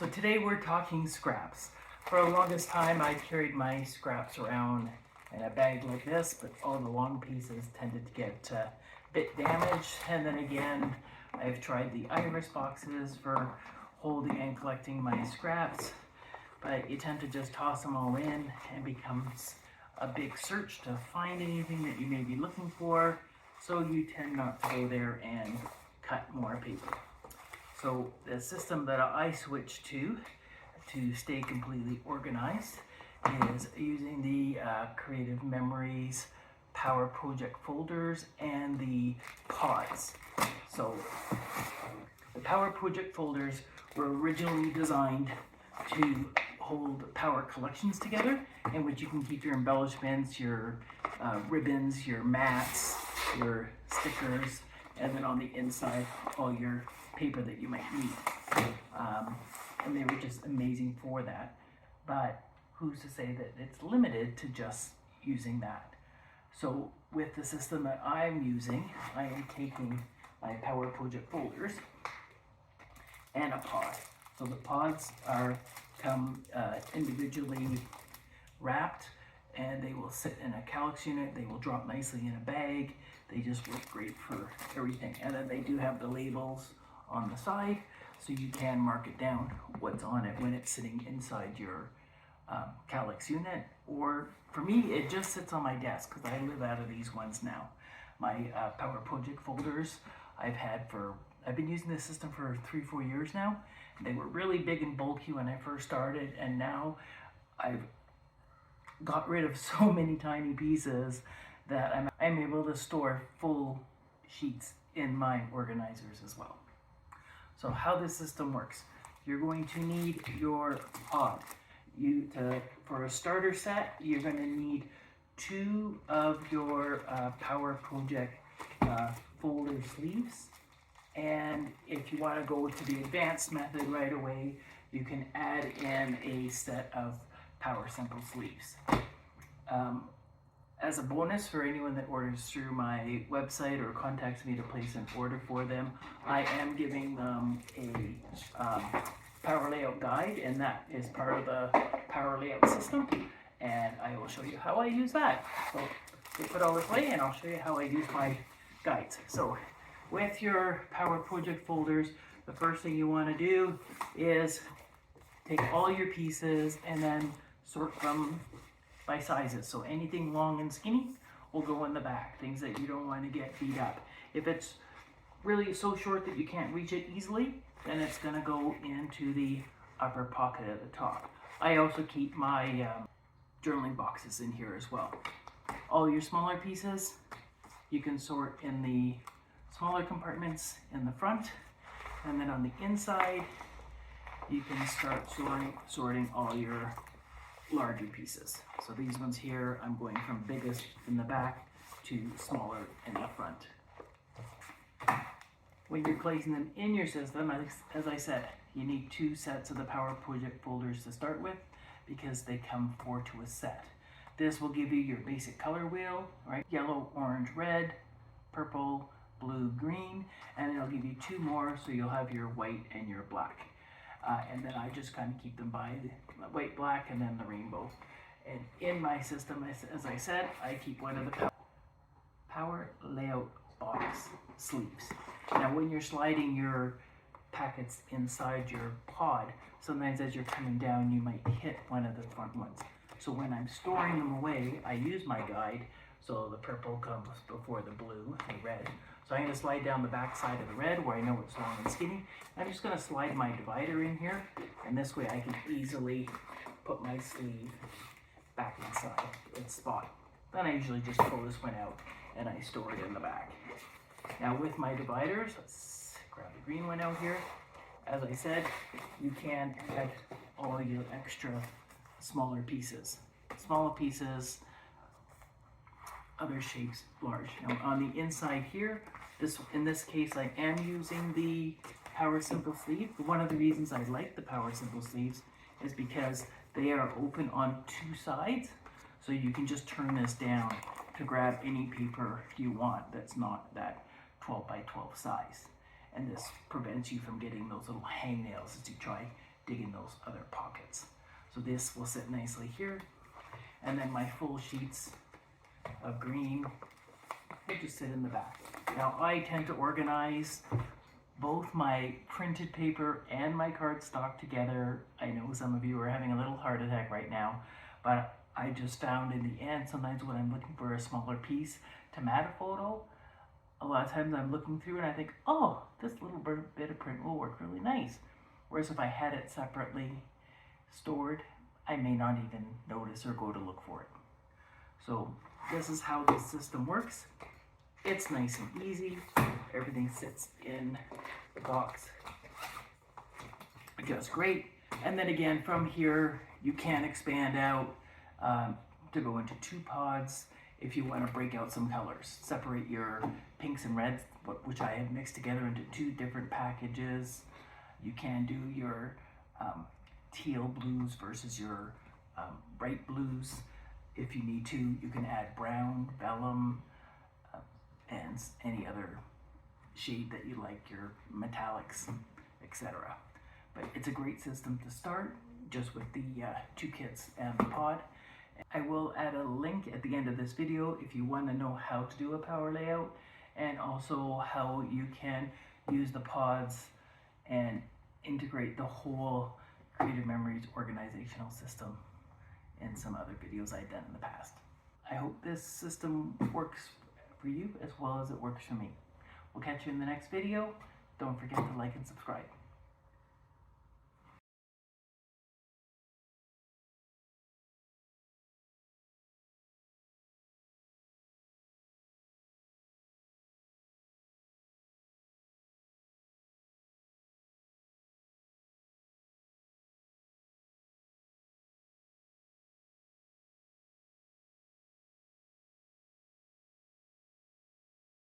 So today we're talking scraps. For the longest time I carried my scraps around in a bag like this, but all the long pieces tended to get a bit damaged. And then again, I've tried the iris boxes for holding and collecting my scraps, but you tend to just toss them all in and becomes a big search to find anything that you may be looking for. So you tend not to go there and cut more paper. So the system that I switched to stay completely organized is using the Creative Memories Power Project folders and the pods. So the Power Project folders were originally designed to hold power collections together, in which you can keep your embellishments, your ribbons, your mats, your stickers, and then on the inside all your paper that you might need. And they were just amazing for that. But who's to say that it's limited to just using that? So with the system that I'm using, I am taking my Power Project folders and a pod. So the pods come individually wrapped, and they will sit in a calyx unit. They will drop nicely in a bag. They just work great for everything. And then they do have the labels on the side, so you can mark it down what's on it when it's sitting inside your calyx unit. Or for me, it just sits on my desk because I live out of these ones now. My Power Project folders I've been using this system for 3-4 years now. They were really big and bulky when I first started, and now I've got rid of so many tiny pieces that I'm able to store full sheets in my organizers as well. So how this system works: you're going to need your pod. For a starter set, you're going to need 2 of your Power Project folder sleeves. And if you want to go to the advanced method right away, you can add in a set of Power Simple sleeves. As a bonus for anyone that orders through my website or contacts me to place an order for them, I am giving them a power layout guide, and that is part of the power layout system. And I will show you how I use that. So we'll put all this away, and I'll show you how I use my guides. So with your Power Project folders, the first thing you want to do is take all your pieces and then sort them by sizes. So anything long and skinny will go in the back, things that you don't want to get beat up. If it's really so short that you can't reach it easily, then it's going to go into the upper pocket at the top. I also keep my journaling boxes in here as well. All your smaller pieces you can sort in the smaller compartments in the front, and then on the inside you can start sorting all your larger pieces. So these ones here, I'm going from biggest in the back to smaller in the front. When you're placing them in your system, as I said, you need 2 sets of the Power Project folders to start with, because they come 4 to a set. This will give you your basic color wheel, right? Yellow, orange, red, purple, blue, green, and it'll give you 2 more, so you'll have your white and your black. And then I just kind of keep them by the white, black, and then the rainbow. And in my system, as I said, I keep one of the Power Layout box sleeves. Now when you're sliding your packets inside your pod, sometimes as you're coming down you might hit one of the front ones. So when I'm storing them away, I use my guide. So the purple comes before the blue and red. So I'm going to slide down the back side of the red where I know it's long and skinny. I'm just going to slide my divider in here, and this way I can easily put my sleeve back inside its spot. Then I usually just pull this one out and I store it in the back. Now with my dividers, let's grab the green one out here. As I said, you can add all your extra smaller pieces. Smaller pieces, other shapes, large. Now on the inside here, in this case I am using the Power Simple sleeve. One of the reasons I like the Power Simple sleeves is because they are open on 2 sides, so you can just turn this down to grab any paper you want that's not that 12 by 12 size. And this prevents you from getting those little hangnails as you try dig in those other pockets. So this will sit nicely here. And then my full sheets of green, they just sit in the back. Now I tend to organize both my printed paper and my cardstock together. I know some of you are having a little heart attack right now, but I just found in the end, sometimes when I'm looking for a smaller piece to mat a photo, a lot of times I'm looking through and I think, oh, this little bit of print will work really nice. Whereas if I had it separately stored, I may not even notice or go to look for it. So this is how this system works. It's nice and easy. Everything sits in the box just great. And then again, from here, you can expand out to go into 2 pods if you want to break out some colors. Separate your pinks and reds, which I have mixed together into 2 different packages. You can do your teal blues versus your bright blues. If you need to, you can add brown, vellum, and any other shade that you like, your metallics, etc. But it's a great system to start just with the 2 kits and the pod. I will add a link at the end of this video if you want to know how to do a power layout, and also how you can use the pods and integrate the whole Creative Memories organizational system in some other videos I've done in the past. I hope this system works for you as well as it works for me. We'll catch you in the next video. Don't forget to like and subscribe.